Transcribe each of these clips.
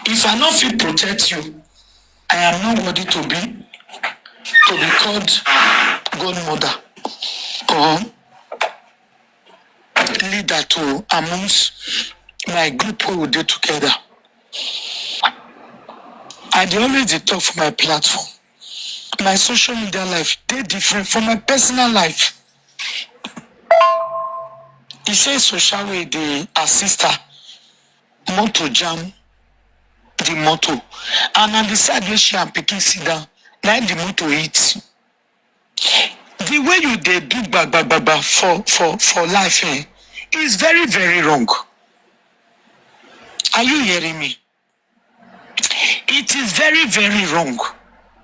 If I not fit protect you, I am not worthy to be called godmother or leader to amongst my group who will do together. I dey always dey talk for my platform. My social media life, they different from my personal life. He says social way they assist her motor jam the motor. And on the side where she and picking sit down, like the motor hits. The way you they do for life is very, very wrong. Are you hearing me? It is very, very wrong.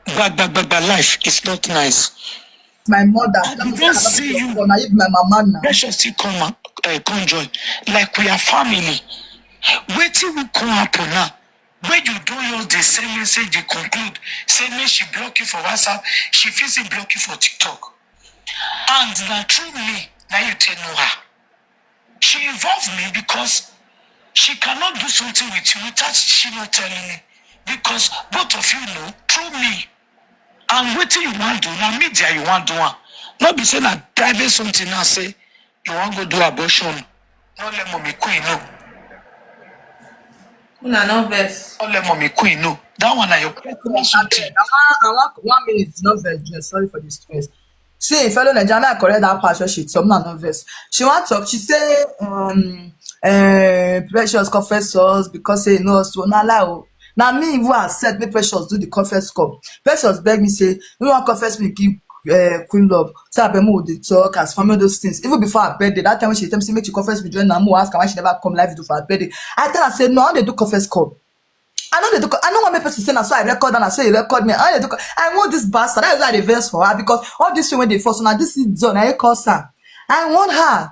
Life is not nice. My mother, I don't see you. My mama now. Precious still come join. Like we are family. Wait till we come happen now. When you don't use the same message, you conclude. Say me she block you for WhatsApp, she physically block you for TikTok. And now through me, now you tell know her. She involved me because she cannot do something with you without she not telling me. Because both of you know through me. And what you want to do, now media you want to do. Not be saying that private something now say you want to go do abortion. Not let mommy queen know. No verse. Not let mommy queen know. That one are your something. I want 1 minute, no verse. Sorry for the stress. See, fellow Nigerian, I correct that part where she talk, no verse. She want talk, she say, Precious confessors because say no, so now lie. Now me who has said me Precious do the confess call. Precious beg me say, you want confess me give Queen Love. So I be more the talk as family those things. Even before her birthday, that time when she tell me say make she confess me join Nawooh, ask her why she never come live do for her birthday. I tell her say no, I they do confess call. I know they do. I know what my person say now, so I record and I say you record me. I want this bastard. That is why I reverse for her because all this thing when they force now this is done. I call her. I want her,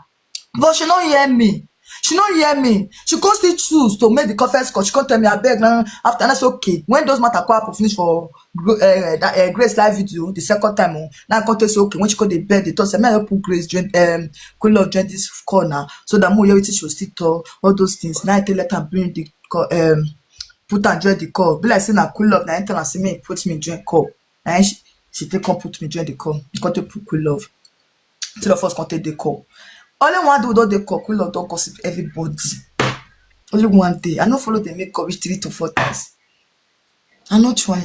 but she don't hear me. She don't hear me. She constantly choose to make the confess call. She can't tell me I beg now. After that's okay. When those matter come finish for Grace live video the second time, now I say okay. When she call the bed, they told say me I put Grace join Queen Love join this corner so that more you she will still talk all those things. Now I tell let her bring the put and join the call. Be like saying I Queen Love. Now enter and see me put me join call. And she take come put me join the call. Got to put Queen Love. Till the first take the call. Only one day without the call, Queen Love don't gossip everybody. Only one day. I don't follow the make up 3 to 4 times. I'm not trying.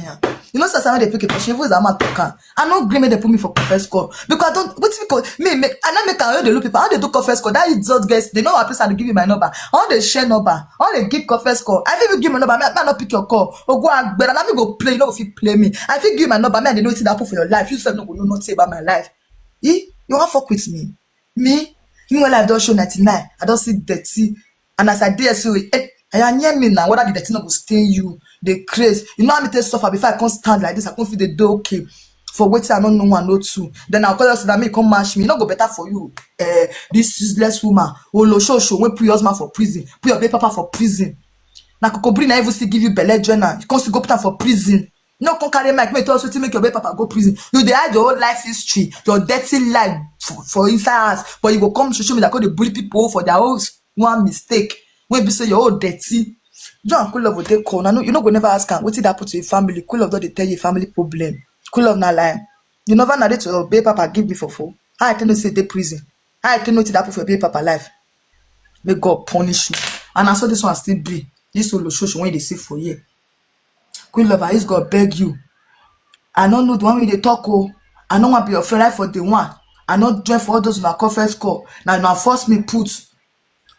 You know, sometimes they pick a question. If I'm not talking, I don't agree. They put me for confess call because I don't. What's because me make I don't make a the look people. How they do confess call? That is just guys. They know what person to give you my number. How they share number? How they give confess call? I think you give my number. I might not pick your call. Or go and but let me go play. You know if you play me. I think give my number. Man, they know it's that for your life. You said no, you not say about my life. You want fuck with me? Me? You know life don't show 99. I don't see dirty. And as I dare so I near me now. Whether the dirty not go stain you. They craze. You know how me take suffer before I can't stand like this. I can't feel the door okay. For waiting, I don't know one, no two. Then I'll call us that me come match me. Not go better for you. This useless woman. Oh, show when put your husband for prison. Put your baby papa for prison. Now Coco Brina even still give you belly journal. You can't still go put her for prison. No can carry mic. Make also to make your baby papa go prison. You they hide your whole life history, your dirty life for inside us. But you go come to show me that they bully people for their own one mistake. When you say you're all dirty. John Queen Love will take call. You know go never ask her what did happen to your family. Queen Love don't they tell you family problem. Queen Love not lie. You never narrate to your baby papa give me for four. How I tell you say they prison. How I tell you what did happen for your baby papa life. May God punish you. And I saw this one still be. This solo show when they see for you. Queen Love, I just God beg you. I don't know the one way they talk. I don't want to be your friend for the one. I not join for all those in my conference call. Now force me put.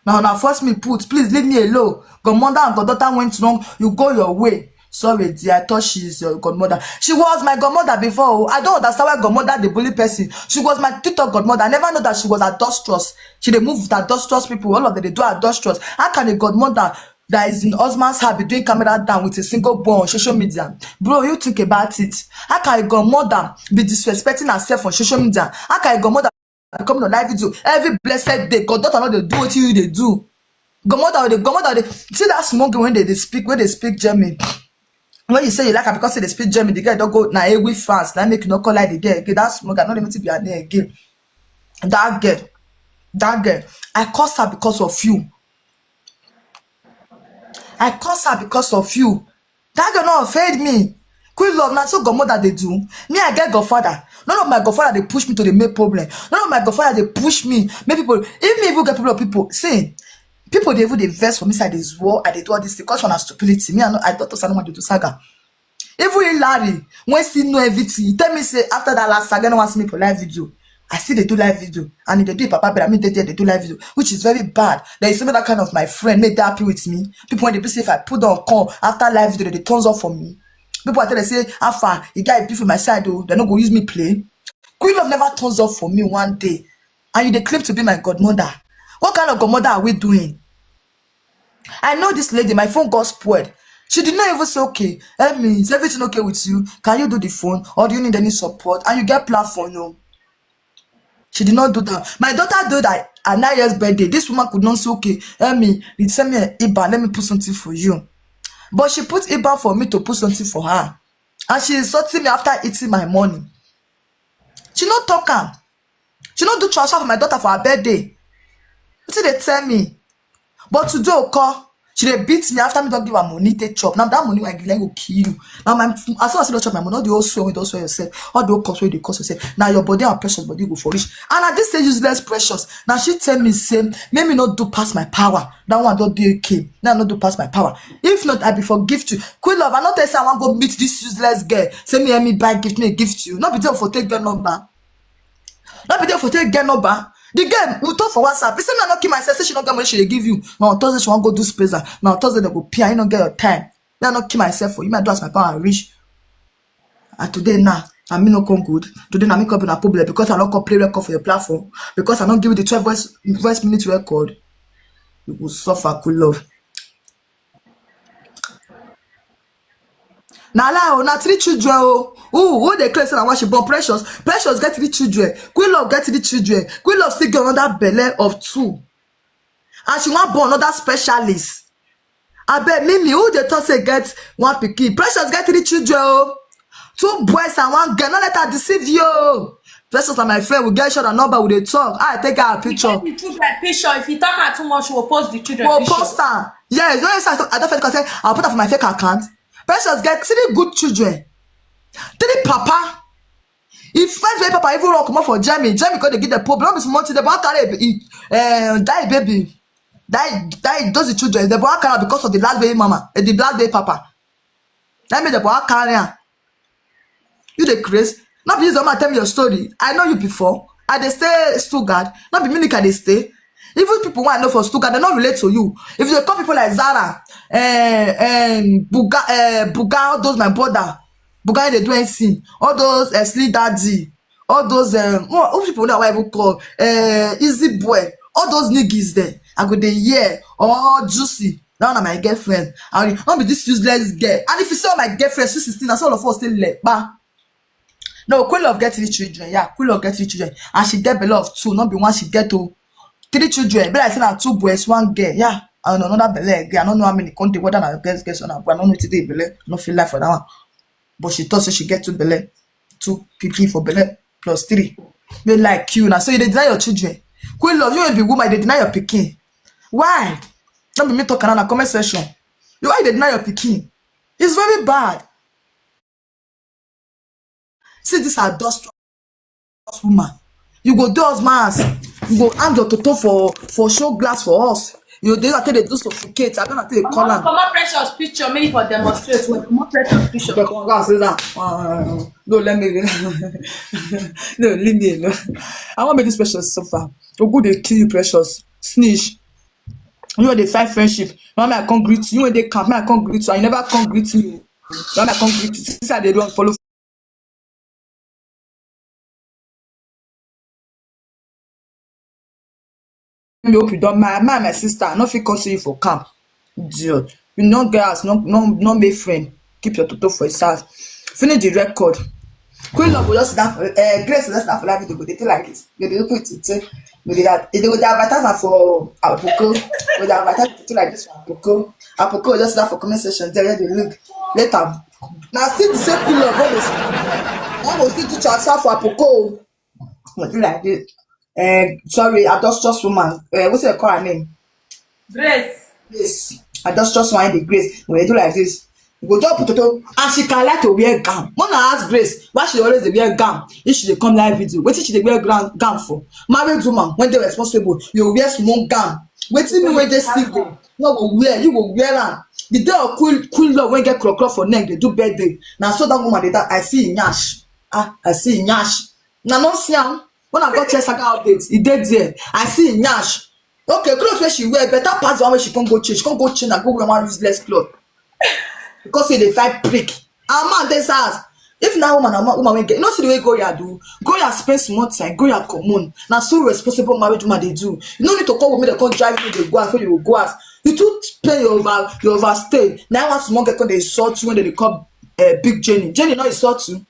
Now force me put. Please leave me alone. Godmother and goddaughter went wrong. You go your way. Sorry, dear. I thought she's your godmother. She was my godmother before. I don't understand why godmother the bully person. She was my tutor godmother. I never know that she was adulterous. She they move with adulterous people. All of them they do adulterous. How can a godmother that is in husband's house be doing camera down with a single boy on social media? Bro, you think about it. How can a godmother be disrespecting herself on social media? How can a godmother come on live video every blessed day? Goddaughter not they do what you they do. Godmother, they see that small girl when they speak German. When you say you like her because they speak German, the girl don't go na we France. That make you not call like the girl. Okay, that small girl not even to be her name again. That girl, I cursed her because of you. I curse her because of you. That girl not offend me. Queen love, now so Godmother they do. Me, I get Godfather. None of my Godfather they push me to the main problem. None of my Godfather they push me. Make people, if me even get people, see, people they even they vex for me side this war and they do all this because of stupidity. Me, I thought to want to do saga. Even Larry, when still know everything, he tell me say after that last saga, no one see me for live video. I see they do live video, and if they do it, Papa, but I mean they do live video, which is very bad. There is some that kind of my friend made that happy with me. People when they say if I put on call after live video, they turns off for me. People I tell they say, how far you guy be for my side though, they're not gonna use me play. Queen Love never turns off for me one day, and you they claim to be my godmother. What kind of godmother are we doing? I know this lady, my phone got spoiled. She did not even say, okay, Emmy, is everything okay with you? Can you do the phone? Or do you need any support? And you get platform, no. She did not do that. My daughter did that at 9 years birthday. This woman could not say, okay, Emmy, send me an IBAN, let me put something for you. But she put IBAN for me to put something for her. And she insulted me after eating my money. She not talk am. She not do transfer for my daughter for her birthday. What did they tell me? But today, okay, she dey beat me after me don't give her money, take chop. Now that money I give, go kill you. Now as soon as I see chop my money, all the old swear, don't swear yourself. All the old cost where they cost yourself. Now your body and precious body go for rich. And at this stage, useless precious. Now she tell me say, make me not do past my power. That one don't do okay. Now not do past my power. If not, I be forgive you. Queen Love, I not tell say I want go meet this useless girl. Say me buy gift, me gift you. Not be there for take girl number. Not be there for take girl number. The girl we talk for WhatsApp. He say me I not kill myself. Say she not get money she dey give you. Now on Thursday she want go do space. Now on Thursday they go pay. You not get your time. Me I not kill myself for you. Me I do as my power reach. And today now, I me no come good. Today now me come be a problem because I not come play record for your platform. Because I not give you the 12 voice minute record. You will suffer, Queen Love. Now na 3 children who they claim say na why she born Precious get 3 children. Queen Love get 3 children. Queen Love still get another belle of 2, and she want born another specialist. Abeg Mimi, who they talk say get 1 pikin? Precious get 3 children 2 boys and 1 girl. No let her deceive you. Precious and my friend will get shot and number, we dey talk. I take her picture. The children picture. If you talk her too much, we will post the children We'll picture. post her. Yes, I don't feel say I'll put her for my fake account. Precious get 3 good children. 3 papa. If first baby papa even run comot for Germany because they get the problem. Not be small thing. They want carry die baby. Die those the children. They want carry because of the last baby mama, the last baby papa. That mean they want carry. You the craze. Not be this tell me your story. I know you before. I dey stay Stuttgart. Not be me can they stay. Even people want to know for Stuttgart, they not relate to you. If you call people like Zara, Buga, all those my brother, Buga they do anything. All those Slee Daddy, all those all people that I even call Easy Boy, all those niggas there. I go there or Juicy. Now my girlfriend. I not be this useless girl. And if you saw my girlfriend, 16, that's all of us still left. No, Queen Love get 3 children. Yeah, Queen Love get 3 children, and she get belle of 2. Not be 1 she get to. 3 children, but I say na 2 boys, 1 girl. Yeah, and another belle girl. I don't know how many country whether na girls on her. I don't know today belle. I don't feel like for that one. But she thought so she get 2 belle, 2 pikin for belle plus 3. They like you now. So you deny your children. Queen Love, you will be woman. They deny your pikin. Why? Don't be me talking on a comment section. Why they deny your pikin? It's very bad. See this adulterous woman. You go do us mass. You go hang your toto for show glass for us. You dey until they do suffocate. I don't know until they call am. Come on, Precious picture, maybe for demonstrate. Come on, Precious picture. No, let me. No, leave me alone. I want make this Precious suffer. So good they kill you, Precious. Snitch. You know they fight friendship. You want me I come greet you. You when they camp, me I come greet you. I never come greet me. You want me I come greet you. Since I they don't follow. Me hope you don't my sister. No fit come see you for camp. Idiot. You no girls, no make friend. Keep your toto for yourself. Finish the record. Queen Love will just sit down for Grace will just sit down for that video. They do like this. They do put it. They go advertise for Apoko. They advertise like this for Apoko. Apoko will just sit down for comment section. There they look. Later. Now still the same Queen Love always. I will still do transfer for Apoko. What do like this? Sorry, adulterous woman. What's your call her name? Grace. Yes. I just want the Grace. When you do like this, you go just potato, and she can like to wear gown. When I ask Grace why she always dey wear gown, if she dey come live video, wetin she dey wear gown for? Married woman when dey responsible, you wear small gown. Wetin me wey dey single, no go wear, you go wear am. The day of queen love when get crocro for neck, dey do birthday. Na so that woman dey die. I see nyash. I see nyash. Na no see am. When I got check Saga update, e dey there. I see nyash. Okay, clothes wey she wear better pass the one wey she come go change. She come go change and go wear one useless cloth. Because say dey fight prick. And man dey house. If na woman wey get, you know see the way Goya do. Goya spend small time, Goya common. Na so responsible married woman dey do. You no need to call women dey come drive you dey go out, so you go out. You too pay your overstay. Now one small girl come dey insult you when they call big Jenny. Jenny no insult you.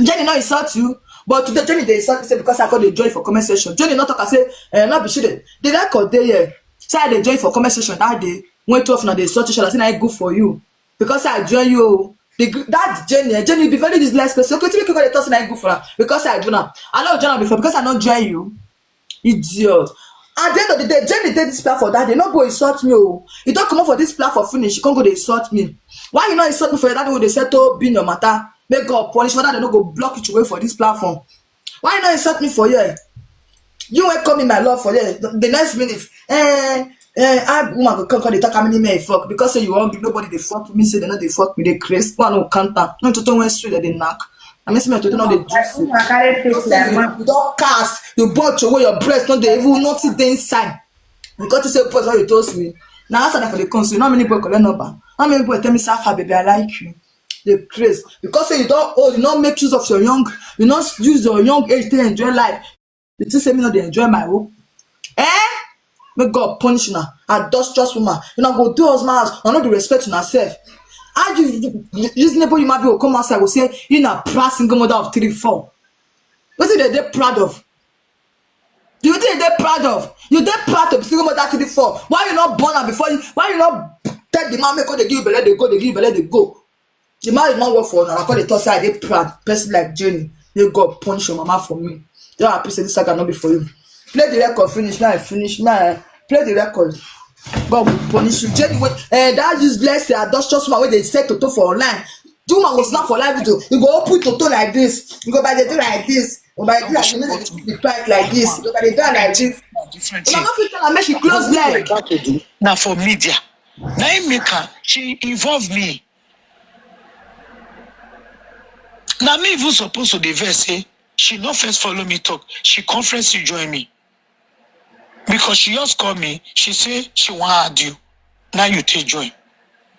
Jenny no insult you. But today Jenny dey insult me say because I got the join for comment section. Jenny not talk and say, not be sure the record dey here. Say I dey join for comment section that day. When 12 na dey insult each other, say na good for you. Because I join you. That Jenny be very useless person. Okay, tell me dey talk say na good for her. Because I do now. I no join her before because I not join you. Idiot. At the end of the day, Jenny did this platform that day. No go insult me. Oh. You don't come up for this platform finish. You can't go dey insult me. Why you not insult me for that day when they settle be your matter? Make God punish whether they no go block you away for this platform. Why you not insult me for here? You ain't coming my love for here. The next minute, I woman go come they talk how many men fuck because say you hungry. Nobody they fuck me. Say they know they fuck me. They crazy. One no counter. No to when straight that they knock. I miss me to know the juice. You don't cast. You bought away your breast. No, they even not sit there inside. Because you say post what you told me. Now answer that for the council. How many people collect number? How many people tell me, Safa, baby, I like you? They crazy because say you don't you not make use of your young, you not use your young age to enjoy life. You still say me not they enjoy my hope. Make God punish you now. I just woman. You know go do husband house and not the respect to yourself. How you reasonable you might be will come outside will say you na proud single mother of 3, 4. What is they proud of? You think they're proud of? You they proud of single mother 3, 4. Why you not born her before you? Why you not tell the man make they give you belly they go, they give you belly they go? The man is not work for now. I call the toss side. They proud person like Jenny. They God punish your mama for me. They are happy say this saga not be for you. Play the record. Finish now. Finish now. Play the record. God will punish you. Jenny, that useless adulterous man where they say Toto for online. The woman was not for live video. You go open Toto like this. You go by the do like this. Or by the do like the price like this. You go by the do like this. I'm not tell her make she close leg. Now for media. Now make her. She involve me. Now me even supposed to the verse say she not first follow me talk. She conference you join me. Because she just called me, she say she want add you. Now you take join.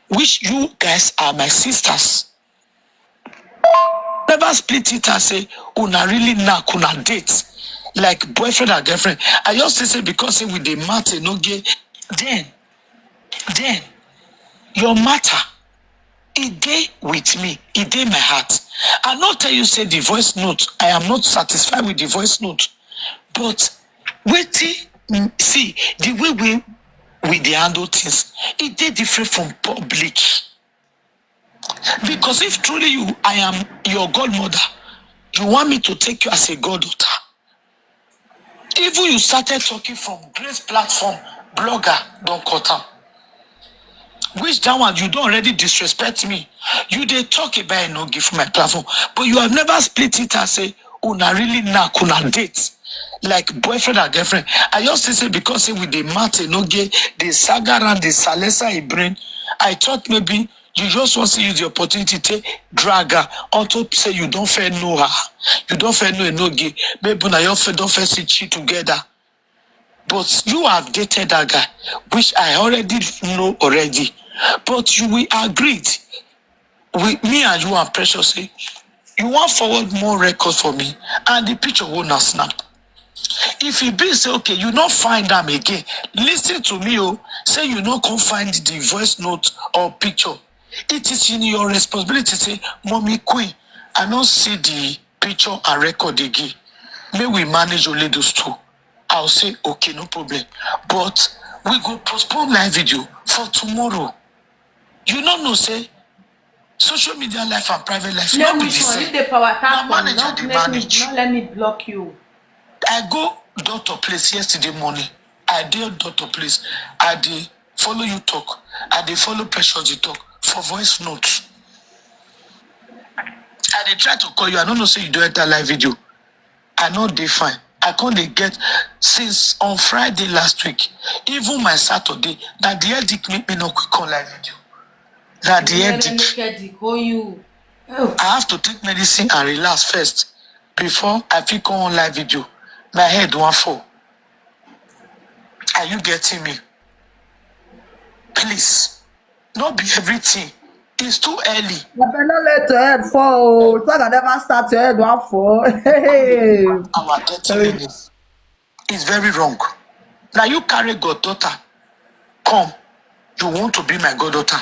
Which you guys are my sisters. Never split it and say, una really knack, una date. Like boyfriend and girlfriend. I just say because say with the matter no gay. Then your matter. It dey with me, it dey my heart. I not tell you say the voice note. I am not satisfied with the voice note. But wait see the way we dey handle things, it dey different from public. Because if truly I am your godmother, you want me to take you as a goddaughter. Even you started talking from Grace platform, blogger, don't cut am. Which that one you don't already disrespect me. You dey talk about no give my platform, but you have never split it and say, una really knack, una date. Like boyfriend and girlfriend. I just say because say with the matter no gay, the saga and the salesa in brain. I thought maybe you just want to use the opportunity to drag her onto say you don't fair know her. You don't fair know a no gay. Maybe now you don't fair see cheat together. But you have dated that guy, which I already know already. But you will agreed with me and you and Precious say, you want forward more records for me, and the picture will not snap. If you be say, okay, you not find them again, listen to me, say you not come find the voice note or picture. It is in your responsibility to say, Mommy Queen, I don't see the picture and record again. May we manage only those two. I'll say, okay, no problem. But we go postpone live video for tomorrow. You don't know, say, social media life and private life. Let me show you the power tap. Don't let me block you. I go doctor place yesterday morning. I did doctor place. I did follow you talk. I dey follow Precious dey talk for voice notes. I dey try to call you. I don't know say you do enter live video. I know they fine. I can't dey get since on Friday last week. Even my Saturday, that the headache make me not quick on live video. That the headache. I have to take medicine and relax first before I feel come on live video. My head won't fall. Are you getting me? Please, not be everything. It's too early. You cannot let your head fall. So I can never start your head one fall. Hey. Our 30 minutes is very wrong. Now you carry goddaughter. Come, you want to be my goddaughter.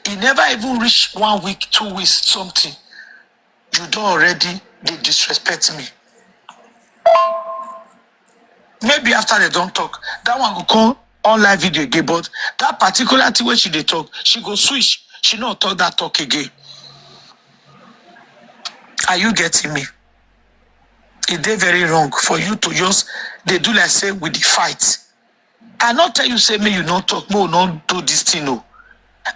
It never even reached 1 week, 2 weeks, something. You don't already they disrespect me. Maybe after they don't talk, that one will come on live video again. But that particular thing where she they talk, she go switch. She not talk that talk again. Are you getting me? It dey very wrong for you to just they do like say with the fight. I not tell you say me you not talk, no, not do this thing no.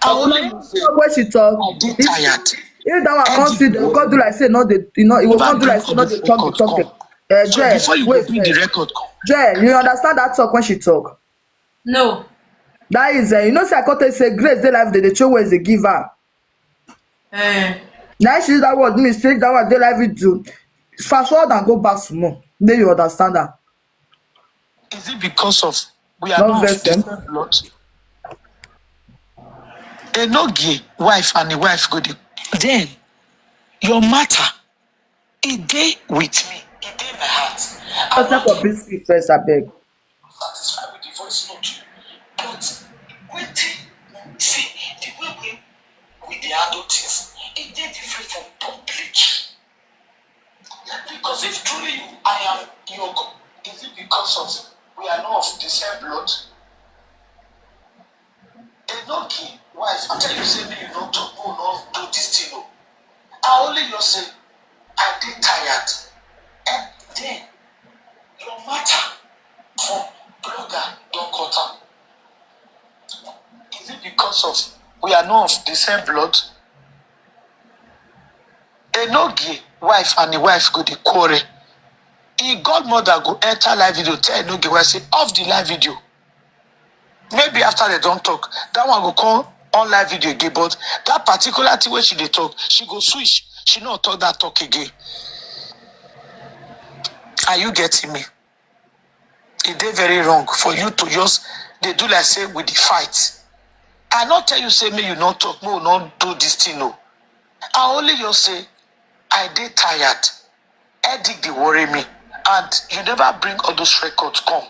I only When she talk, I dey tired. if that one can't see, they go do like say no, they it will come do like say no, they talk. So before you wait, bring the record come. Jay, you understand that talk when she talk? No. That is, you know, say I can't say grace. They life they show where they give her. Now she use that word mistake. That word they life it do. Fast forward and go back some more. Then you understand that. Is it because of we are Not not vex them. blood? A no gay wife and the wife go dey. Then your matter, it dey with me. It dey my heart. Except for biscuit first, I beg. Satisfied with the voice note. But waiting, see the way we the adult things, it dey different from public. Because if truly I am your God, is it because of we are not of the same blood? A no gay wife, after you say me you not talk, no, not do this thing, no. I only just say I dey tired. And then your matter for blogger don't cut am. Is it because of we are not of the same blood? A no gay wife and the wife go dey quarrel. The godmother go enter live video tell a no gay wife say off the live video. Maybe after they don't talk, that one go come on live video again. But that particular thing where she dey talk, she go switch. She not talk that talk again. Are you getting me? It dey very wrong for you to just they do like say with the fight. I not tell you say me you not talk, no, not do this thing, no. I only just say I dey tired. Headache dey worry me, and you never bring all those records come.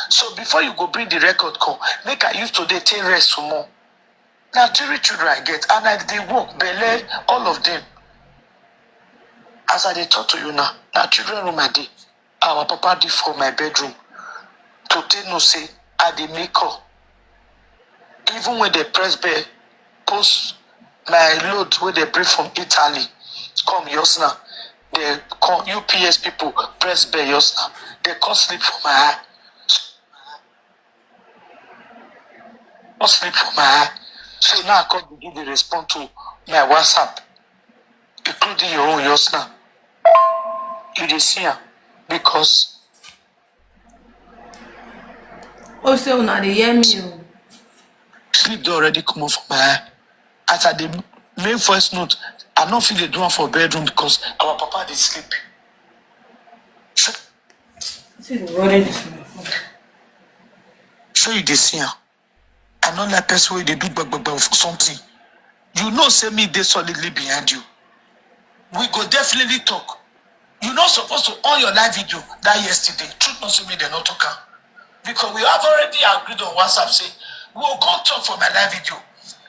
So before you go bring the record come, make I use today take rest some more. Now 3 children I get, and I dey work, belle, all of them. As I dey talk to you now, na children room I dey. Our papa dey for my bedroom. To take no say I dey make call. Even when they press bell, post my load when they bring from Italy, come yours now. They call UPS people press bell yours now. They can't sleep for my eye. Can't sleep for my eye. So now I can't give the response to my WhatsApp, including your own yours now. You dey see her because. Oh, so now they hear me. Sleep dey already come off my eye. As I dey make voice note, I no fit dey do am for bedroom because our papa dey sleep. So you dey see am. I no like person wey dey do gbaggbagba for something. You know say me dey solidly behind you. We go definitely talk. You not supposed to on your live video that yesterday. Truth not say me they not talk am. Because we have already agreed on WhatsApp say we will go talk for my live video.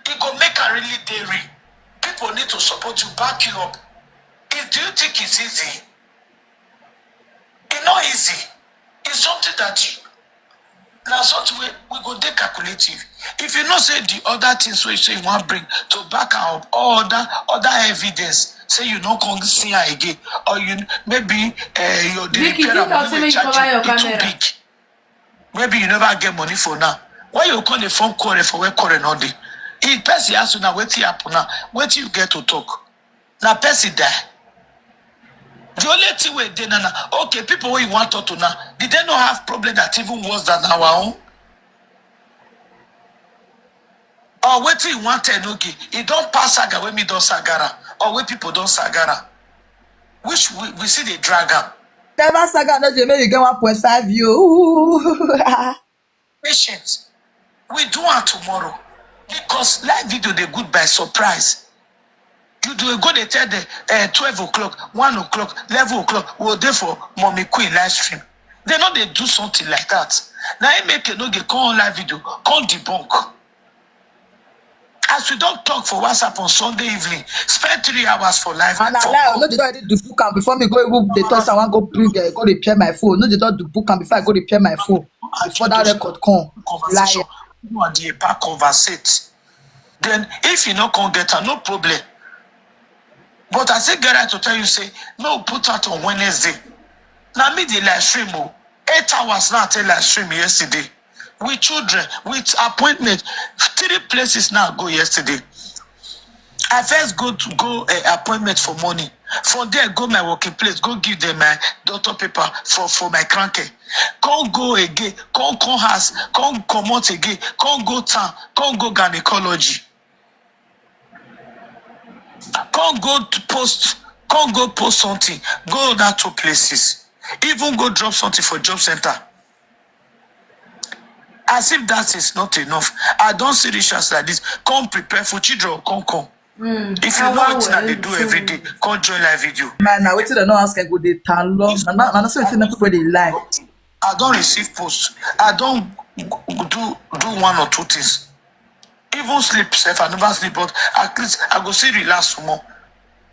It go make a really dairy. People need to support you, back you up. Do you think it's easy? It's not easy. It's something that you now something we go dey calculative. If you know say the other things where you say you want bring to back up all other evidence, say you not going to see her again, or you maybe your Vicky, think I'll say you cover your camera. big. Maybe you never get money for now. Why you call the phone quarrel for where quarrel not dey? If person ask you now, wait happen now, wait you get to talk. Now person die. The only thing we dey now, okay, people who you want to talk to now, did they not have problem that even worse than our own? Or wait till you want to know, it don't pass saga when me don't sagara, or when people don't sagara. Which we see the dragon. Never saga no dey make you get 1.5 view. Patience. We do it tomorrow. Because live video they good by surprise. You do a go they tell the 12 o'clock, 1 o'clock, 11 o'clock, we'll there for Mommy Queen live stream. They know they do something like that. Now I make a no they call on live video, call debunk. As we don't talk for WhatsApp on Sunday evening, spend 3 hours for live. And I lie, no, they don't do book am before me go they thought someone go bring go repair my phone. No, they don't do book am before I go repair my phone. Before that record come. Conversation. You are the back conversate. Then if you not can get her, no problem. But I say get right to tell you, say, no, put out on Wednesday. Now me the live stream 8 hours now I tell live stream yesterday. With children, with appointment, 3 places now go yesterday. I first go appointment for money. From there, go my working place, go give them my doctor paper for my cranky. Can't go again, can't house, can't come out again, can't go town, can't go gynecology. Can't go to post, can't go post something, go that 2 places. Even go drop something for job center. As if that is not enough. I don't see rituals like this. Come prepare for children, come. If you know what they do every day, come join live video. Man, now waiting they no ask I go they tan long. And that's something that people they like. I don't receive posts. I don't do 1 or 2 things. Even sleep safe, I never sleep, but at least I go see relax more.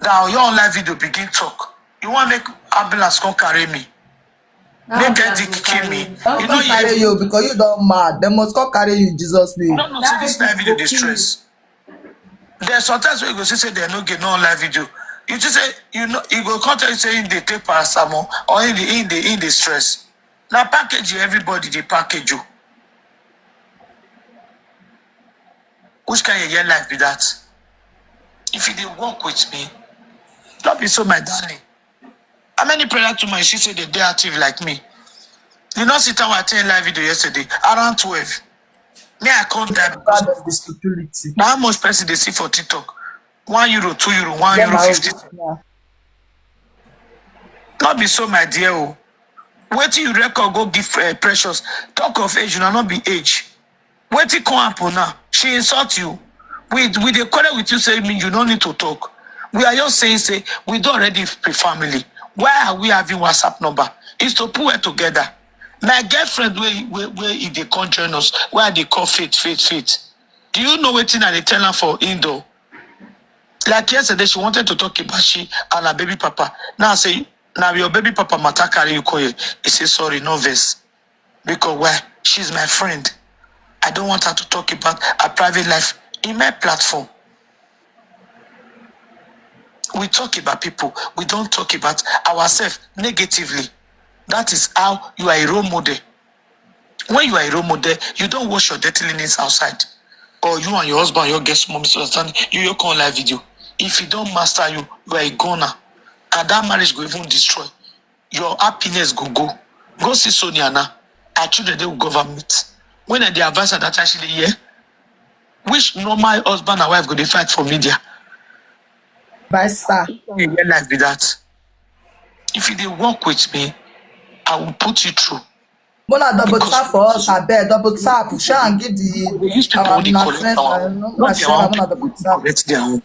Now your live video begin talk. You want to make ambulance come carry me? Make them kill me. You know carry you because you don't mad. They must come carry you in Jesus' name. No, see this live video distress. There's sometimes where you go say they no get no live video. You just say you go contact you saying they take paracetamol or in the stress. Now package you everybody they package you. Which kind of your life be that? If you didn't work with me, don't be so my darling. How many prayer to my she said they active like me? You know, sit down and live video yesterday around 12. Me, I can't die because of the stupidity. Now, how much person they see for TikTok? €1, €2, €1.50. Yeah. Not be so, my dear. Oh. Wait till you record, go give Precious. Talk of age, you know, not be age. Wait till come happen now. She insult you. With the quarrel with you, say, you don't need to talk. We are just saying, say, we don't already be family. Why are we having WhatsApp number? It's to put it together. My girlfriend, where if they can't join us, where they call faith. Do you know what thing they tell her for Indo? Like yesterday, she wanted to talk about she and her baby papa. Now I say, now your baby papa mata carry you call you. He says, sorry, no verse. Because why? She's my friend. I don't want her to talk about her private life in my platform. We talk about people. We don't talk about ourselves negatively. That is how you are a role model. When you are a role model, you don't wash your dirty linens outside. Or you and your husband, your guest mom, misunderstanding, you come live video. If you don't master you are a goner. And that marriage go even destroy. Your happiness go. Go see Sonia now. Our children, they will government. When the advice that actually here, which normal husband and wife go they fight for media? By star. You get life be that. If you didn't work with me, I will put you through. Mona double tap for us, I bet double tap. Share and give They use people only collect our collect their own.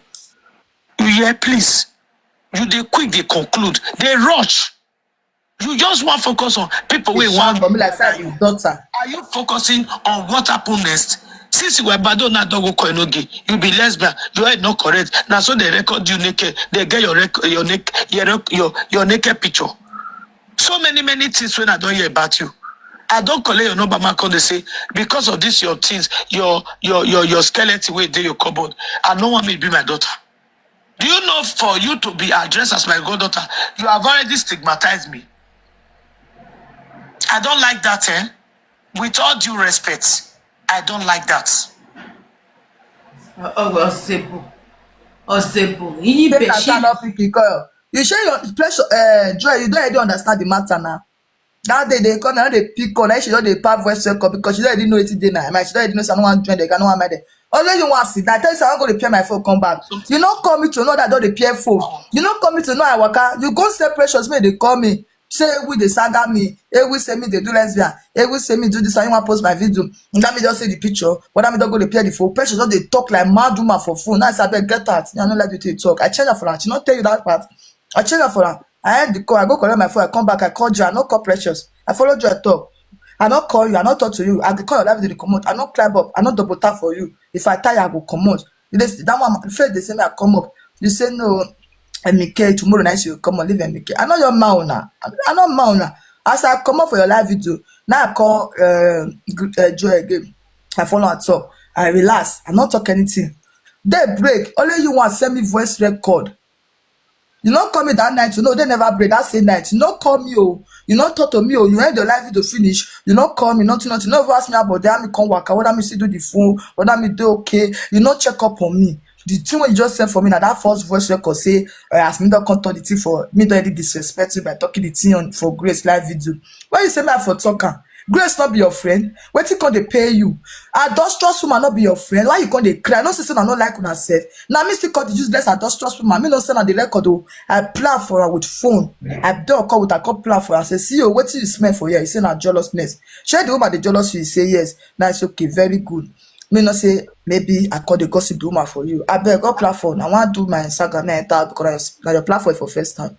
You hear, please. You they quick, they conclude, they rush. You just want to focus on people who want. Like daughter. Are you focusing on what happened next? Since you were bad, not go koinogi, you be lesbian, you are not correct. Now so they record you naked, they get your naked picture. So many things when I don't hear about you. I don't collect your number, Mark, they say, because of this, your things, your skeleton way there, your cupboard, and no one may be my daughter. Do you know for you to be addressed as my goddaughter, you have already stigmatized me? I don't like that, With all due respect. I don't like that. Osebo. Iyi Take be and stand she. up, pick call. You share your pressure, Joy. You don't already understand the matter now. That day they come and they pick on, she don't they pass voice record because she don't already know it day now. She don't already know someone want join. They can't want there. Only you want sit. I tell you, I'm going to repair my phone. Come back. You not call me to know that I don't repair phone. You not call me to know I work out. You go say precious me. They call me. Say we they saga me. We say me they do lesbian. We say me do this. I want post my video. And that me just say the picture. But that me don't go repair the phone. Precious just they talk like mad woman for phone. Now I say get that. I don't like you to talk. I change her for that. She not tell you that part. I change her for her. I had the call. I go collect my phone. I come back. I call you. I not call precious. I follow you. I talk. I not call you. I not talk to you. I go call your life. They come out. I not climb up. I not double tap for you. If I tire, I go come out. That one first they say me I come up. You say no. MK tomorrow night you come on leave MK. I know your mouth now. I know mouth now. As I come up for your live video, now I call Joy again. I follow her talk. I relax. I not talk anything. They break. Only you want send me voice record. You not call me that night, you know, they never break that same night. You not call me, oh, you not talk to me, oh, you end your life to finish. You not call me, nothing. You never ask me about that, me come work, whether me still do the phone, whether me do okay. You not check up on me. The thing when you just sent for me, now that first voice record say, as me don't contact the thing for me, don't really disrespect you by talking the thing on for Grace live video. Why you say me for talker? Grace not be your friend. Wetin come dey pay you? Adulterous woman not be your friend. Why you come dey cry? No say I no like una sef. Na me still call the useless adulterous woman. Me no send her the record o. I plan for her with phone. I don call with her call plan for her. Say see o, wetin you smell for here? You say na jealousness. Shey the woman dey jealous you? Say yes. Na it's okay, very good. Me no say maybe I call the gossip the woman for you. Abeg go platform. I wan do my Instagram na enter because na your platform for first time.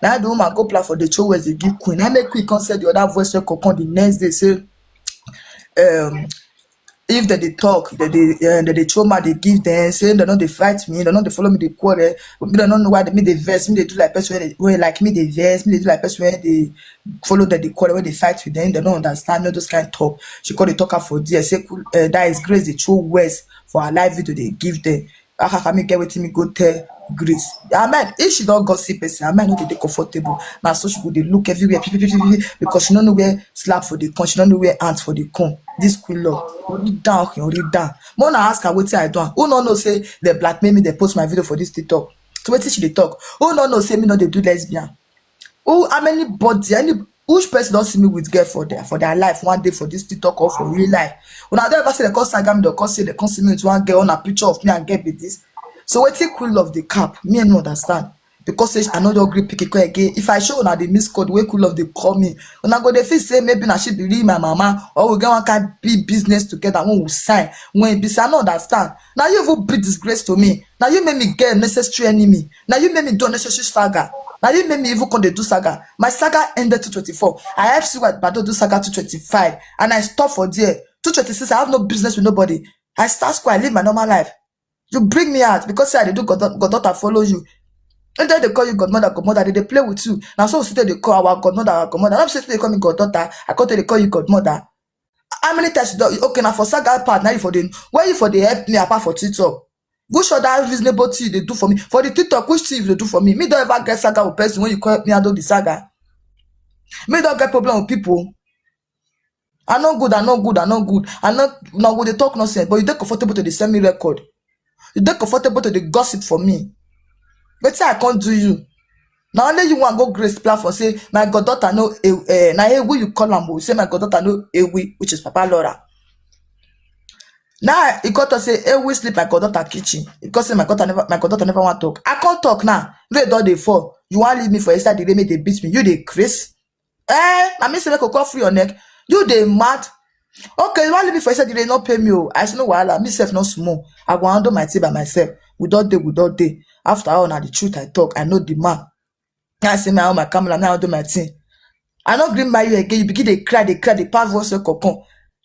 Now the woman go plan for the show where they give queen. I make quick concept the other voice record come the next day say if they talk, they show man they give them saying they know they fight me, they know they follow me, they quarrel, but me they don't know why they vex me, they do like person where like me they vex me, they do like person where they follow them, they quarrel, where they fight with them, they don't understand, no those kind of talk. She call the talker for there, say that is Grace, the true words for her live video they give them. I me get with me go tell Grace. Amen. If she don't gossip person, amen no dey comfortable. Now so she go dey look everywhere because she don't know where slap for the con, she don't know where ant for the con. This queen love. Hold it down, okay, hold it down. More na ask her wetin I do. Who no know say they blackmail me, they post my video for this TikTok. So wetin she dey talk? Who no know say me no dey do lesbian? Who how many body which person don see me with girl for their life one day for this TikTok or for real life? Una don ever say they come saga me, they come say they come see me with one girl on a picture of me and girl be this. So wetin queen love the cap? Me no understand. Because say I no don gree pick it again. If I show una the miss code wey queen love dey call me, una go dey feel say maybe na she be really my mama or we get one kind big business together when we sign. When be say I no understand. Na you even bring disgrace to me. Na you make me get necessary enemy. Na you make me do unnecessary saga. Now you made me even come dey do saga. My saga ended 224. I helped see what Bado do saga 225. And I stop for there. 226, I have no business with nobody. I start school, I live my normal life. You bring me out because say I dey do Godmother follow you. And then they call you Godmother, they play with you. Now so they call our Godmother. I'm saying they call me Goddaughter. I call they call you Godmother. How many times you do? Okay, now for saga part, now you for the where you for the help me apart for TikTok. Which other reasonable thing they do for me? For the TikTok, which thing they do for me? Me don't ever get saga with person when you call me and do the saga. Me don't get problem with people. I not good. I not good. They talk nonsense, but you dey comfortable to the send me record. You dey comfortable to the gossip for me. But say I can't do you. Now only you want go Grace platform say my goddaughter no na Ewi you call am. Say my goddaughter no Ewi, which is Papa Laura. Now he got to say Ewi sleep my goddaughter kitchen. Because say my goddaughter never want talk. I can't talk now. Rain don dey fall. You want leave me for inside the rain make they beat me. You dey Grace. I mean say make go free your neck. You dey mad. Okay, you want leave me for inside the rain, not pay me. I say no wahala. Me self no small. I go handle my thing by myself. Without day. After all, now the truth I talk, I know the man. I say my own my camera, now I do my thing. I not green marry you again. You begin they cry, they pass voice record.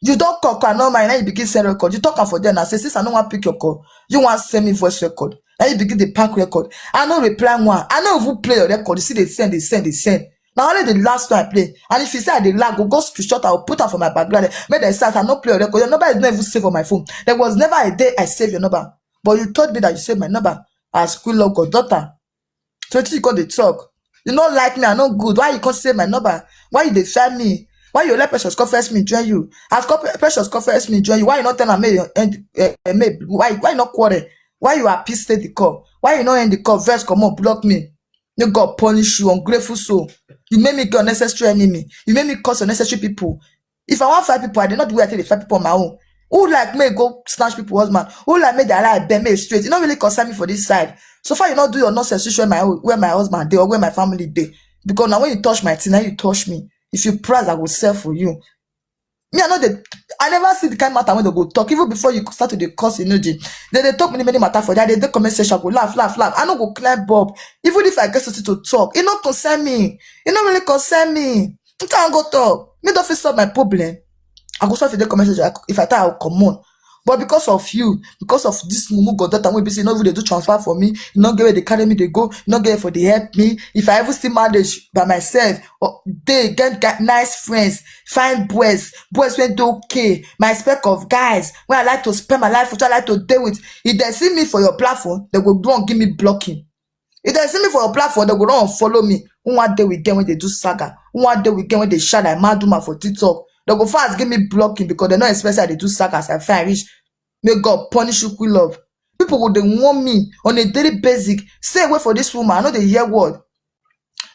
You don't call, I know my now you begin send record. You talk for them and say, since I don't want pick your call, you want send me voice record. Now you begin the pack record. I know reply one. I know if you play your record, you see they send. Now only the last one I play. And if you say I dey lag, go screenshot, I'll put her for my background. Make them start, I not play your record. Your number is not even saved on my phone. There was never a day I saved your number. But you told me that you saved my number as Queen Love Goddaughter. So you got the talk. You don't like me, I not good. Why you can't save my number? Why you defend me? Why you let Precious confess me join you? As Precious confess me join you, why you not tell her why you not quarrel? Why you happy stay the call? Why you not end the call? Verse come on, block me. You God punish you, ungrateful soul. You make me get unnecessary enemy. You make me cause unnecessary people. If I want 5 people, I did not do it. I take the 5 people on my own. Who like me go snatch people husband? Who like me that I bend me straight? You don't really concern me for this side. So far, you not do your nonsense situation where my husband dey or where my family dey. Because now when you touch my thing, now you touch me. If you price, I will sell for you. Me, I never see the kind of matter when they go talk. Even before you start to the curse, they talk many matter for that. They comment section, go laugh. I no go climb Bob. Even if I get something to talk, it not concern me. It not really concern me. You can't go talk. Me don't feel solve my problem. I go solve the comment section if I thought I will come on. But because of you, because of this mumu Godmother, when you know they do transfer for me, you not get where they carry me, they go, you not get for they help me. If I ever still manage by myself, or they get nice friends, fine boys when they okay, my spec of guys, when I like to spend my life, which I like to deal with. If they see me for your platform, they will go and give me blocking. If they see me for your platform, they will go and follow me. One day we get when they do saga. One day we get when they shout like Maduma for TikTok. They go fast give me blocking because they know especially they do sagas. I find rich. May God punish you with love. People would they want me on a daily basic. Stay away for this woman. I know they hear word.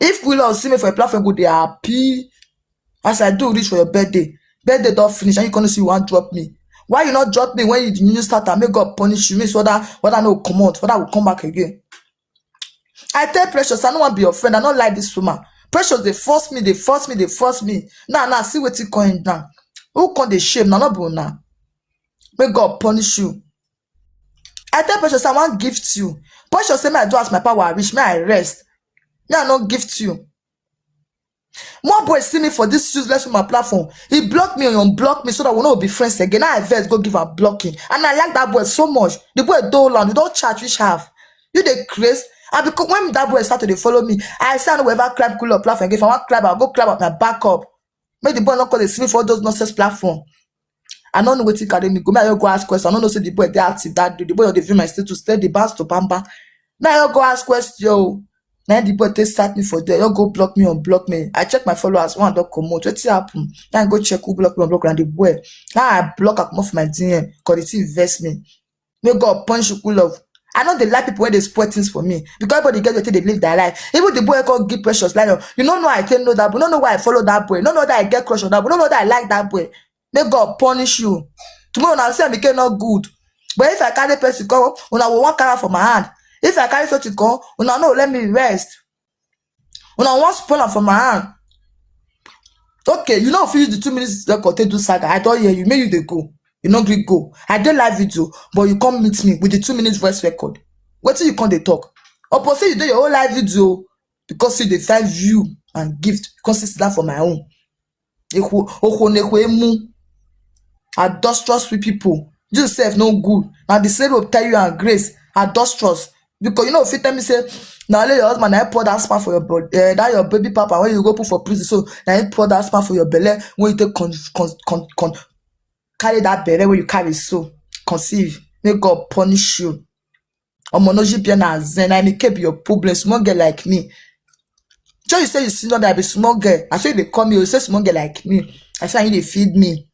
If we love see me for a platform, go they happy. As I do reach for your birthday. Birthday don't finish and you gonna see you want drop me. Why you not drop me when you new starter? May God punish you. Means whether no come out, whether will come back again. I tell Precious, I don't want to be your friend. I don't like this woman. Precious, they force me. Now, see what you going down. Who can they shame? Now, not now. May God punish you. I tell Precious, I want gift you. Precious say, may I do as my power reach, may I rest. May I not gift you. More boys see me for this useless woman platform. He blocked me and unblocked me so that we not be friends again. Now I first go give her blocking. And I like that boy so much. The boy don't land. You don't chat, which have. You the craze. And because when that boy started to follow me, I said I don't ever climb cool up platform. If I want climb, I'll go climb up my backup. Make the boy not call the see me for those nonsense platform. I don't know what he carry me. Go, I go ask questions. I don't know say the boy they active that day. The boy they view my status, stay the bounce to bamba. Now I go ask questions. Now the boy they start me for there. You go block me, unblock me. I check my followers. One don't come out. What happen? Now I go check who block me, unblock me, and the boy. Now I block up off my DM because it invest me. May God punch you cool love. I know they like people when they spoil things for me. Because everybody get what they live their life. Even the boy called give Precious like, you don't know I can know that boy. You don't know why I follow that boy. You don't know that I get crush on that boy. You don't know that I like that boy. May God punish you. Tomorrow I'll say I became not good. But if I carry person come, I will want carry for my hand. If I carry something come, no, let me rest. I want spoil from my hand. Okay, you know if you use the 2 minutes record to do saga, I don't hear you. Maybe they go. You know we go. I did live video, but you come meet me with the 2 minutes voice record. What till you come they talk? Opposite you do your whole live video because you the 5 view and gift because it's that for my own. Adulterous with people. You self no good. Now the same will tell you and grace adulterous. Because you know if you tell me say now let your husband I pour that sperm for your body, that your baby papa when you go put for prison. So now you pour that sperm for your belly when you take carry that belly when you carry so conceive. May God punish you. Omonoji bien na zen. I make keep your problem. Small girl like me. So you say you see not that I be small girl. I say they call me. You say small girl like me. I say you they feed me.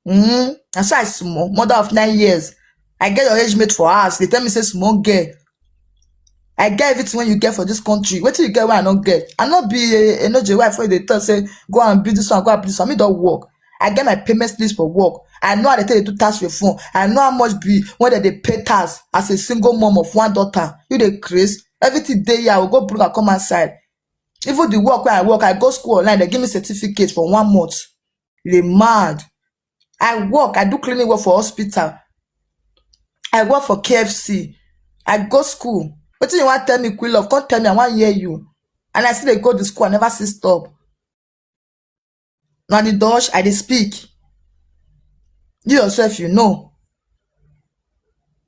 I say I small mother of 9 years. I get your age mate for us. They tell me say small girl. I get everything when you get for this country. What till you get when I don't get? I not be a no wife for they tell say go and build this one, go and build this one. Me don't work. I get my payment list for work. I know how they tell you to tax your phone. I know how much be when they pay tax as a single mom of 1 daughter. You the craze. Everything day here I will go bring and come outside. Even the work where I work, I go school online. They give me certificate for 1 month. They mad. I work. I do cleaning work for hospital. I work for KFC. I go school. What do you want to tell me, Queen Love? Come tell me, I want to hear you. And I still go to school, I never see stop. Now the Dutch, I dey speak. You yourself, you know.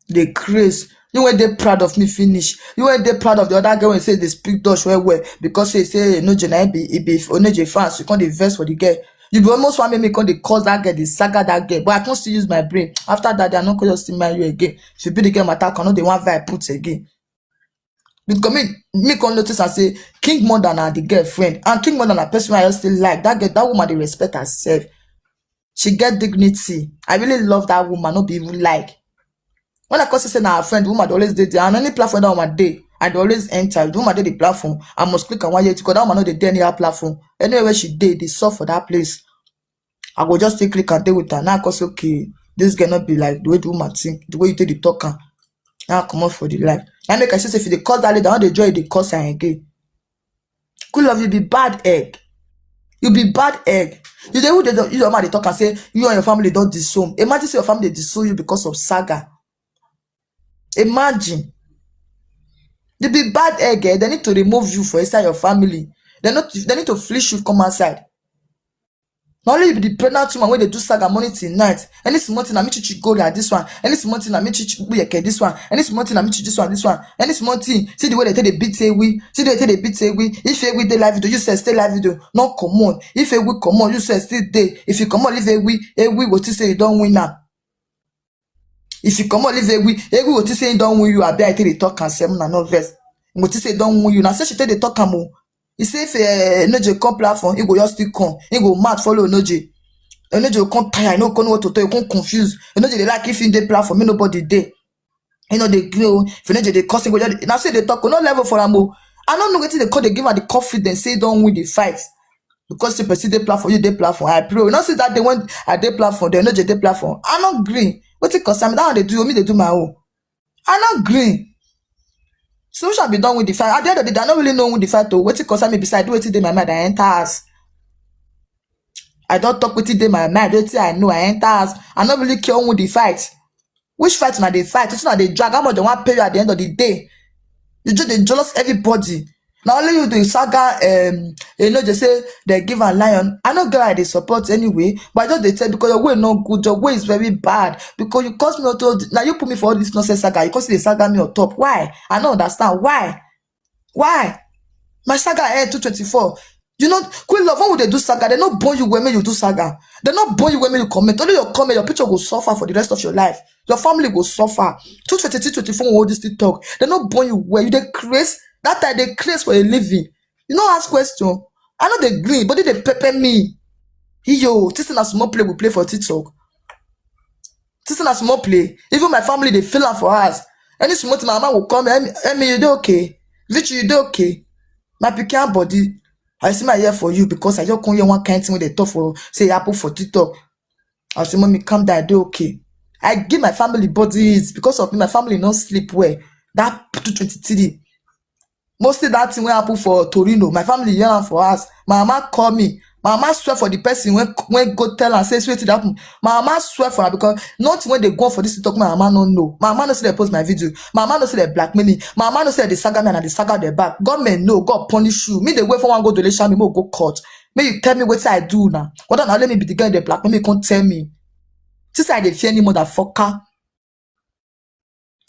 They craze. You weren't they proud of me finish. You weren't they proud of the other girl when say they speak Dutch well. Because they say, no, Jenna, it be Oneje fans. You can't invest for the girl. You be almost want me come they cause that girl, they saga that girl. But I can't still use my brain. After that, they are not going to just marry you again. If you be the girl matter, I know they want vibe put again. Because me can notice and say King Mother na the girlfriend, and King Mother na person I still like. That woman they respect herself. She get dignity. I really love that woman. Not be even like when I call say na her friend, the woman dey always dey there. And any platform that woman dey, I dey always enter. The woman dey the platform. I must click on one year because that woman no dey any other platform. Anywhere where she dey, they sub for that place. I go just take click and dey with her. Now cause okay, this girl not be like the way the woman think, the way you take the talker. Now come out for the life. I make I say if they cause that lady, I want the joy they cause her again. Cool love, you be bad egg. You be bad egg. You dey who they you your man they talk and say you and your family don't disown. Imagine say your family disown you because of saga. Imagine. You be bad egg. They need to remove you for inside your family. They need to fleece you come outside. Not only you be the pregnant woman when they do saga morning till night. Any small thing I meet you go like this one. Any small thing I meet you this one. Any small thing I meet you this one. Any small thing. See the way they take the beat say we. See the way they take the beat say we. If we dey live video, you say stay live video. Not come on. If we come on, you say still day. If you come on, leave we will still say you don't win now. If you come on, leave we will still say you don't win you. I be I take the talk and say no verse. We still say don't win you. Now say she take the talk and more. He say if Noje come platform, he go just still come. He go mad follow Noje. Noje will come tired, no know what to tell, you come confused. Noje they like if in the platform, nobody there. You know they know if Noje they cussing. Now say they talk, no level for them. I don't know what they call. They give her the confidence, say don't win the fight because they pursue the platform, you the platform. I pray. You not see that they went at the platform, they Noje the platform. I not green. What it cause? I mean, that they do me, they do my own. I not green. So we shall be done with the fight. At the end of the day, I don't really know who the fight to. What it concern me beside do it in my mind. I enter house. I don't talk with it in my mind. What I know, I enter house. I don't really care who the fight. Which fight na they fight? It's not they drag. How much they want pay you at the end of the day? You just they jealous everybody. Now only you the saga, you know, they say they give a lion. I know girl they support anyway, but I just they tell because your way no good, your way is very bad. Because you cause me to now you put me for all this nonsense saga, you cause the saga me on top. Why? I don't understand. Why? Why? My saga end 224. You know, Queen Love, when would they do saga? They not born you when you do saga. They not born you when you comment. Only your comment, your picture will suffer for the rest of your life. Your family will suffer. 223, 24 will this talk. They not born you where you they craze. That time they craze for a living. You know, ask question. I know they green, but they pepper me. Yo, this is a small play we play for TikTok. This is a small play. Even my family, they fill up for us. Any small thing, my mama will come. Amy, you do okay? Vichy, you do okay? My pecan body. I see my ear for you because I just come here one kind thing when they talk for say apple for TikTok. I say, mommy, come down, I do okay. I give my family bodies because of me, my family don't sleep well. That 223. Mostly that thing when happen for Torino. My family yell for us. My mama call me. My mama swear for the person when go tell and say sweet it happen. My mama swear for her because not when they go for this talk, my mama no know. My mama no say they post my video. My mama no say they blackmail me. My mama no say they saga me and they saga their back. Government no, God punish you. Me they wait for one go donation, me more go court. May you tell me what I do now. What don't let me be the girl they blackmail me can't tell me. This I they fear any motherfucker.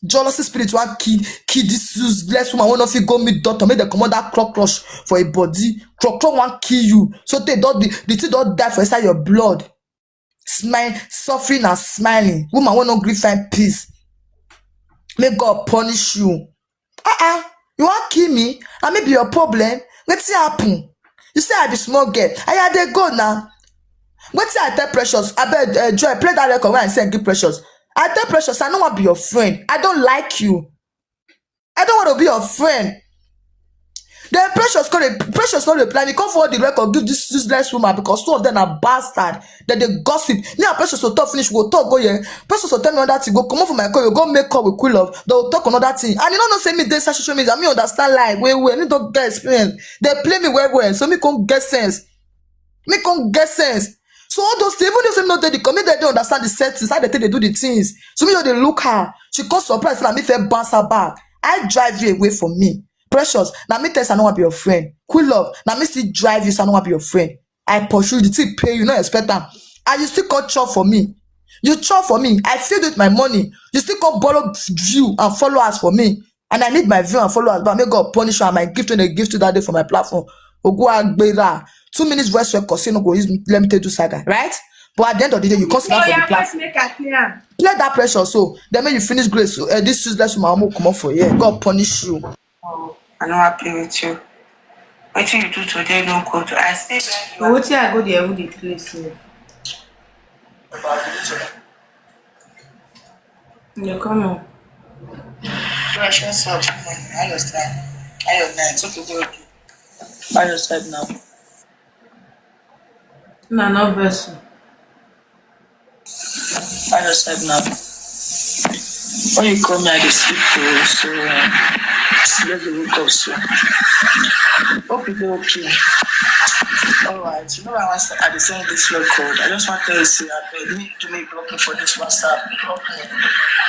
Jealousy spirit want kill this useless woman. One of you go meet doctor, make the command that clock rush for a body. Clock want kill you. So they don't the thing don't die for inside your blood. Smile, suffering and smiling. Woman will not grief find peace. May God punish you. You want kill me? And maybe your problem. Let's happen. You say I be small girl. I had they go now. What's I tell Precious? I bet Joy play that record when I say give Precious. I tell Precious, I don't want to be your friend. I don't like you. I don't want to be your friend. Then Precious not reply. Me come forward the record, do this useless woman because two of them are bastard. Then they gossip. Now Precious will talk finish, we'll talk, go here. Precious will tell me another thing, go come on for my call, you go make call with Queen Love. They will talk another thing. And you don't say me this social media, me understand life. Wait, I need to get experience. They play me well, so me can't get sense. Me can't get sense. So all those things, even if they not they come, they don't understand the settings, how they think they do the things. So me know they look her. She cause surprise and me fair bounce her back. I drive you away from me. Precious. Now me tell you I don't want to be your friend. Queen Love. Now me still drive you so I don't want to be your friend. I pursue the thing pay you, not expect them. And you still can't chop for me. You chop for me. I feed with my money. You still can't borrow view and followers for me. And I need my view and followers, but may God punish you and my gift when they gift you that day for my platform. Ogo 2 minutes voice record, say no go use let me tell you saga, right? But at the end of the day, you consider for the platform. Play that pressure, so then when you finish grace, this useless woman will come up for you. God punish you. Oh, I'm not happy with you. What you do today don't go to. I stay back. But what I go there with the place? You come on. You are sure so. I understand. I understand. It's okay. Go. By your side now. No vessel. By your side now. When you come here, I dey sleep so let's wake up soon. Hope you go okay. Alright, you know I want to at the same this record. I just want to tell you say I beg me to make blocking for this WhatsApp. Block me.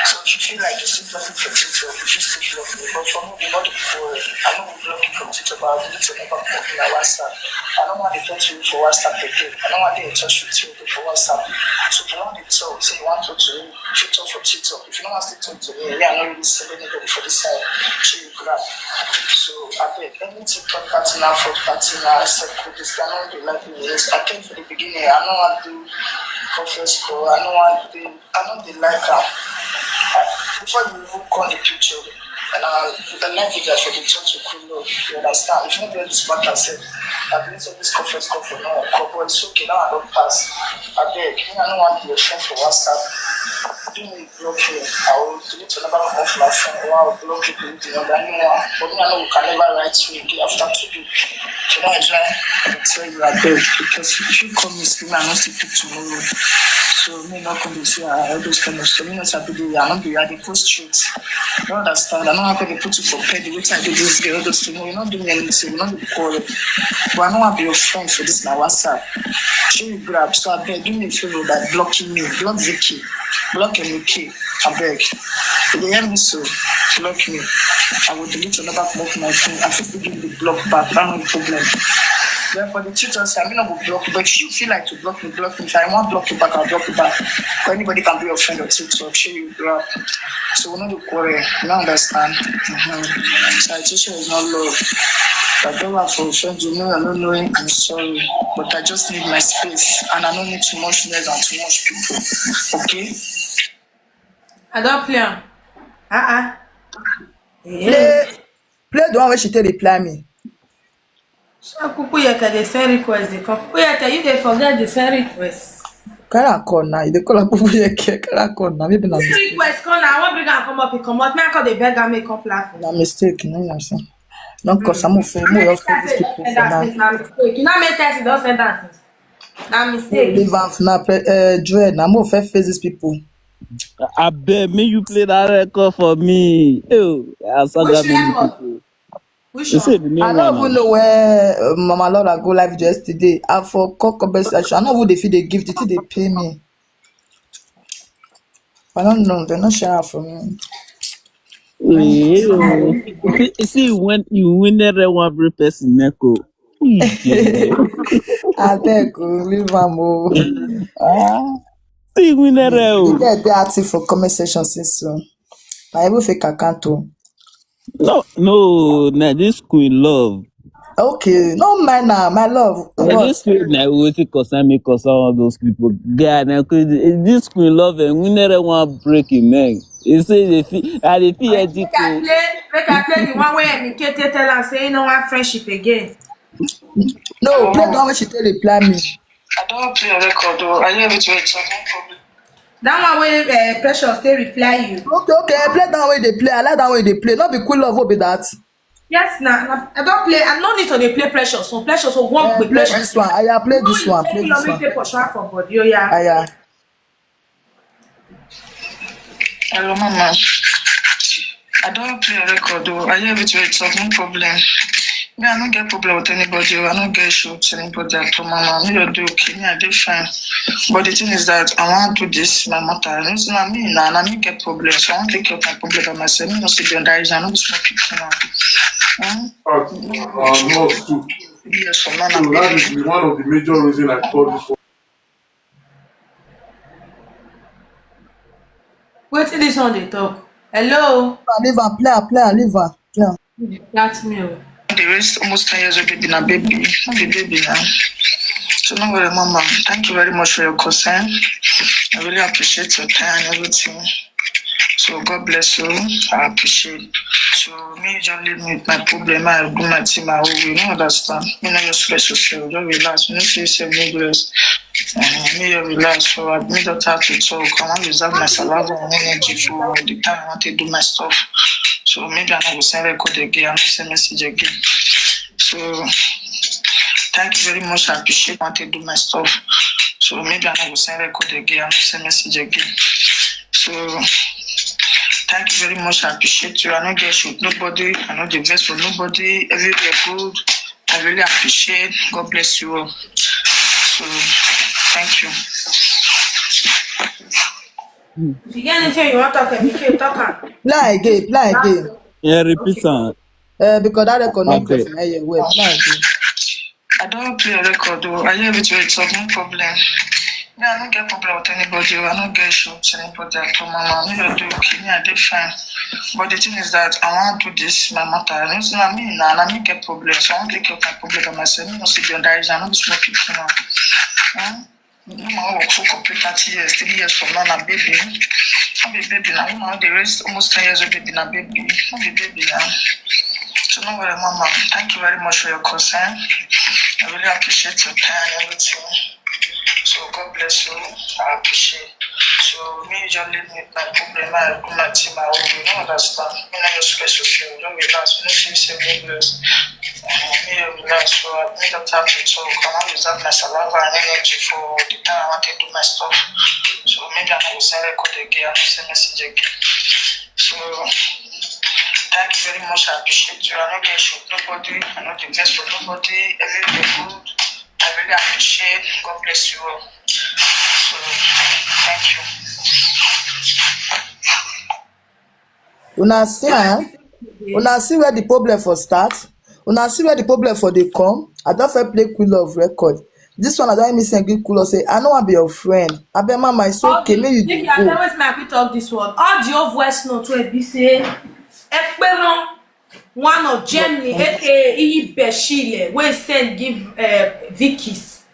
So if you feel like you still blocking for TikTok, you should still block me. But for me, not before I know we blocking from TikTok, but I need to never block my WhatsApp. I don't want to talk to you for WhatsApp again. I don't want to touch with you for WhatsApp. So if you want to talk, say you want to talk to me, you should talk for TikTok. If you don't want to talk to me, I'm not really selling anybody for this side. So you grab. So I beg any TikTok partner, for partner, except for this cannot be like this. I came for the beginning. I don't want to do conference call. I don't want to do. I don't be like her. Before you even call the picture, and the language I should be taught to cool love. You understand? If you don't do this matter, I said, I've been to this conference call for no call, but it's okay. Now I don't pass. I beg. I don't want to be your friend for WhatsApp. Do me block you. I will delete your number off my phone, or I will block you with the number anyone. But me, I know we can never write to you again after to do. So now I will tell you I beg, because if you come and see me, I'm not sleeping tomorrow. So me not come to see all those kind of stuff. Me not happy to I'm not be at the post street. You understand? I'm not happy to put you for pay the way I do this girl, all those things. You're not doing anything, you're not calling. But I don't want to be your friend for this now WhatsApp. So you grab, so I beg, do me a favor by blocking me. Block Vicky. Block MK. I beg. If you hear me so, block me. I will delete your number from my phone. I feel to give the block back. I don't have a problem. Then for the tutors, I mean, I will block you. But if you feel like to block me, block me. If I want to block you back, I'll block you back. Or anybody can be your friend or tutor. Show you grab. So we know the quarrel. You don't understand. Citation is not love. I don't have for friends, you know, I don't know him, I'm sorry. But I just need my space and I don't need too much noise and too much people. Okay? I don't play. Yeah. Play the one where she tell reply me. So people here can they send request, they come. People here you they forget the send request. Can call now? They call up people here. Can call now? Maybe not mistake. Request come now. I want bring and come up. He come out. Me I call the beg and make come platform. Na mistake, you know what I'm saying? Don't cause some of these people for now. Na mistake. You know me test you don't send that. Na mistake. Leave off now. Dread. Now more face these people. I bet me you play that record for me. Oh, I saw that many people. Which You say one? the name I don't one. even know where Mama Laura go live yesterday. I for call compensation. I know who they feel they give. They pay me. I don't know. They're not sharing for me. See when you win one every person neko. I beg you, leave am o. See win You get dey active for comment section since so. I even fake account o. No, this queen love. Okay, no mind now, my love. This queen na wetin concern me concern all those people. Guy, this queen love and winner one break him neck. He say they feel Make I play the one where Nikete tell her say you know want friendship again. No, play the one when she tell reply me. I don't play a record though. I hear it with no problem. That one where Precious they reply you. Okay, play that way they play. I like that way they play. Not be cool love, what be that? Yes, now I don't play. I no need to dey play Precious. So Precious will walk with Play Precious. this one. I play this one. Play this one. For body, oh yeah. Aya. Hello, Mama. I don't play a record though. I hear it with no problem. Me, I don't get problem with anybody. I don't get issue with anybody at all, Mama. Me, you do okay. Me, I do fine. But the thing is that I want to do this, my matter. It's not me, now. I don't get problem. So I want to take care of my problem by myself. Me, not see the underage. I don't smoke people now. Not too. Yes, so So that is one of the major reasons I called this one. Wait till this one they talk. Hello. Leave her, leave her. Yeah. That's me. the raised almost 10 years old baby now, baby. Not the baby now. So no worry, Mama. Thank you very much for your concern. I really appreciate your time and everything. So God bless you. I appreciate. So me just leave me with my problem. I do my thing my way. You don't understand. Me not just stress yourself. Just relax. You know, say yourself negless. Me just relax. So me don't have to talk. I want to reserve my saliva and energy for the time I want to do my stuff. So maybe I'm not going to send record again. I'm not send message again. So thank you very much. I appreciate I want to do my stuff. So maybe I'm not going to send record again. I'm not send message again. So thank you very much. I appreciate you. I don't get shit nobody. I know the best for nobody. Everywhere good. I really appreciate. God bless you all. So thank you. If you get anything you want to talk about, you can talk. Play again. Yeah, repeat on. Because that record not Okay. get from here. Wait, play again. I don't play a record though. I hear it with some no problem. Yeah, I don't get problem with anybody. I don't get issue with anybody at all. Mama, me don't do okay. Me, I did fine. But the thing is that I want to do this my matter. I don't see me now. I don't get problem. So I want to take care of my problem by myself. Me not see the underage. I don't be small people now. My work for complete 30 years, 3 years from now, I'm baby. I'm a baby now. Woman, they raised almost 10 years old baby now, baby. I'm a baby now. So no worry, Mama. Thank you very much for your concern. I really appreciate your time and everything. So God bless you. I appreciate. So me just leave me with my problem. I do my team. I will. You don't understand. Me not just stress yourself. Don't relax. Me not see yourself negless. Me relax. So me don't have to talk. I want to reserve my saliva and energy for the time I want to do my stuff. So maybe I'm going to send record again. I'm going to send message again. So thank you very much. I appreciate you. I don't get shit nobody. I know the best for nobody. Everything good. I really appreciate. God bless you all. So thank you. Una see where the problem for start. Una see where the problem for dey come. I don first play Queen Love record. This one I don hear me sing Queen Love say I no wan be your friend. Abeg mama it's okay make you dey If you go. always make talk this one, audio voice note wey be say Ekperon, one of Germany, aka Iyibeshile, wey send give Vicky's.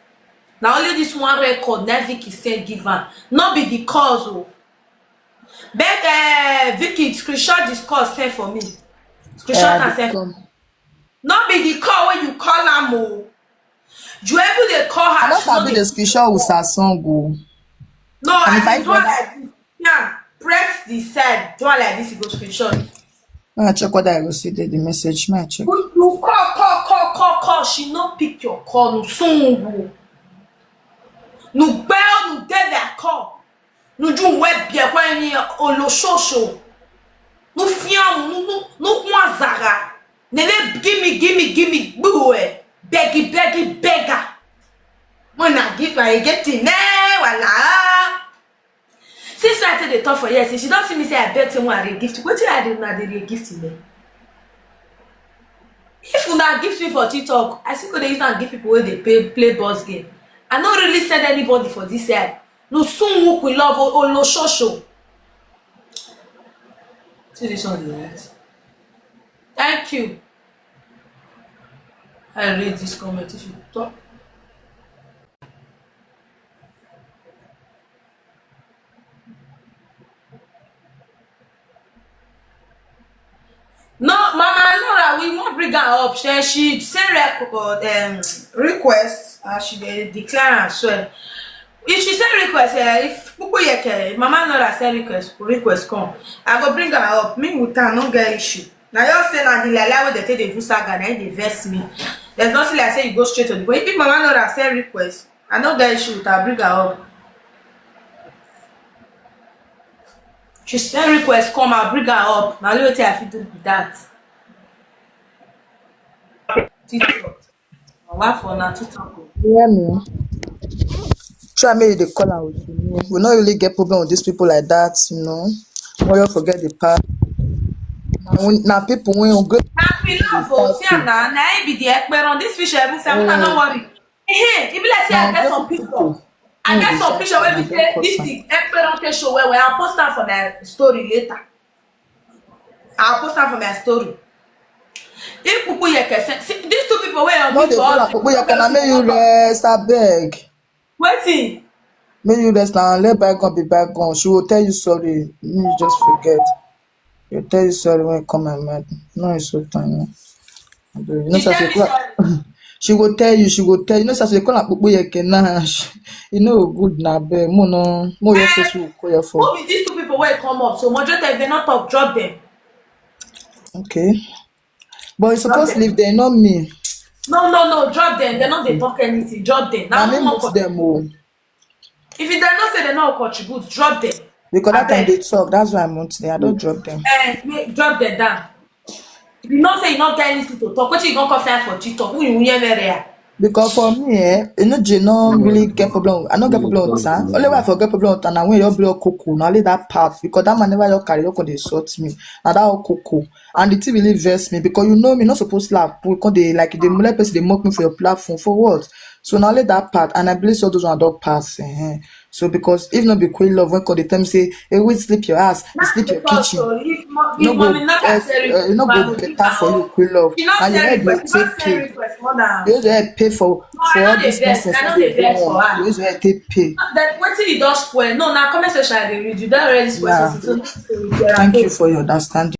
Na only this one record na Vicky send give am. No be the cause o. But Vicky screenshot this call send for me. Screenshot and send. Come. No be the call when you call am o. You able dey call her. I don she no sabi dey the screenshot with her song o. No, And if I I do it like this. Yeah, press the side. Do it like this, you go screenshot. Make I check whether I go see the message. Make I check. You call. She no pick your call. No soon. No bell, no dead that call. No do web bien when you olo shosho. No fiam, no zara. Nene gimme, boo. Beggar. When I give I get in there, voila. Since I tell the talk for years, she don't see me say I bet someone a gift. What did I do now? They gift me. If you not gift me for TikTok, I still go dey use and give people where they play boss game. I don't really send anybody for this side. No soon work with love or no show. See this one, right? Thank you. I read this comment if you talk. No, Mama Laura, we won't bring her up. She send request and she declare and swear. If she send request, if people here, Mama Laura send request come. I go bring her up. Me with her, no get issue. Now you say na the lie wey they take the do saga, na they vex me. There's nothing like say you go straight to the point. If Mama Laura send request, I no get issue with her. Bring her up. She send request come, I'll bring her up. Now let me tell you if you do with that. TikTok. What for now TikTok? You hear me? Try make you dey call am with you. We no really get problem with these people like that, you know. Why you forget the past? Now people when you go. We love oh, see na be the Ekperon. This fish every time, no worry. Hey, if let's say I get some picture. I get some picture where we say this thing Ekperon take show where I'll post am for my story later. I'll post am for my story. If people here can see these two people where I'm No, they people you can make you rest, abeg. Waiting. Make you rest now. Let bygone be bygone. She will tell you sorry. You just forget. You tell you sorry when you come and meet. No, it's so tiny. You know, She so tell me sorry. she go tell you, you know, so they call her Pupu Yekena. You know, good na be, mo no, mo your face will call your phone. Who be these two people wey come up? So majority if they not talk, drop them. Okay. But you Drop supposed to them. leave there, not me. No, drop them. They not they talk anything. Drop them. Now Now me no more. mute them all. If you not say they not contribute, drop them. Because I that time beg. they talk, that's why I mute them. I don't drop them. Drop them down. If you not say you not get anything to talk, what you gonna come find for TikTok? Who you hear there? Because for me, you know, you don't really get problem. I don't get problem with that. Only way I forget problem with that now when you blow cocoa, now leave that part because that man never your carry, you they insult me. Now that all cocoa. And the thing really vex me because you know me not supposed to laugh. Because they like the mullet person they mock me for your platform for what? So now let that part and I believe all those one dog pass. So because if not be queen love when they tell me say, hey, wait, sleep your ass, you Not sleep your because kitchen. so if No mommy go, not can send request, you no I go go give better for you, her. queen love. She not And your send head will request, she not take send pay. request more than. You use your head pay for No, I all know this the best. nonsense I when know they the go best for on. You her. use your head take pay. That what you don't spoil. No, now comment section I dey read. You don't already spoil Yeah. something. So not to repair am. Thank you So for your understanding.